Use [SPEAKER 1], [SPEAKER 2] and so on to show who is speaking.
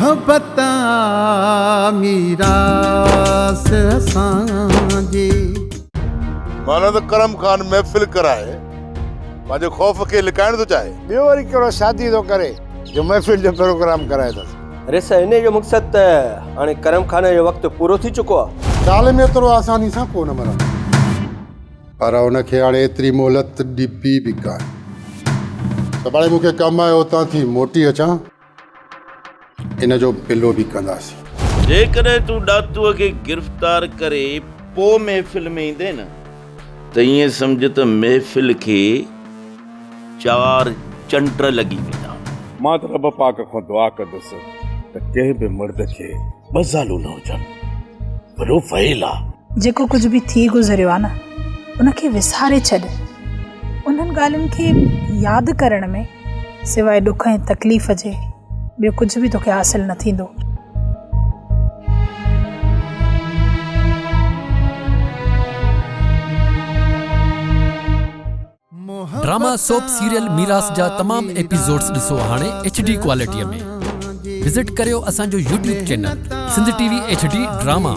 [SPEAKER 1] मोहब्बत मीरास असांजे।
[SPEAKER 2] माना तो करम खान महफ़िल कराए पंहिंजे ख़ौफ़ खे लिकाइण थो चाहे।
[SPEAKER 3] ॿियो वरी कहिड़ो शादी थो करे जो महफ़िल जो प्रोग्राम कराए थो।
[SPEAKER 4] अरे सा इन जो मक़सद त हाणे करम खान जो वक़्तु पूरो थी चुको आहे।
[SPEAKER 3] साल में एतिरो आसानी सां कोन मरंदो, पर उनखे हाणे एतिरी मोहलत ॾिबी बि कान। त भाई मूंखे कमु आहे, उतां थी मोटी अचां, इन जो पिलो बि कंदासीं।
[SPEAKER 5] जेकॾहिं तूं ॾातूअ खे गिरफ़्तार करे पोइ महफ़िल में ईंदे न त ईअं सम्झ त महफ़िल खे 4 चंड लॻी वेंदा।
[SPEAKER 6] मां त रब पाक खां दुआ कंदुसि त कंहिं बि मर्द खे 2 ज़ालूं न हुजनि, वॾो फ़ैल आहे।
[SPEAKER 7] जेको कुझु बि थी गुज़रियो आहे न, उनखे विसारे छॾ। उन्हनि ॻाल्हियुनि खे यादि करण में सवाइ ॾुख ऐं तकलीफ़ जे ॿियो कुझु बि तोखे हासिल न थींदो।
[SPEAKER 8] ड्रामा सोप सीरियल मीरास जा तमाम एपिसोड्स ॾिसो हाणे HD क्वालिटीअ में। विज़िट करियो असांजो YouTube channel Sindh TV HD drama.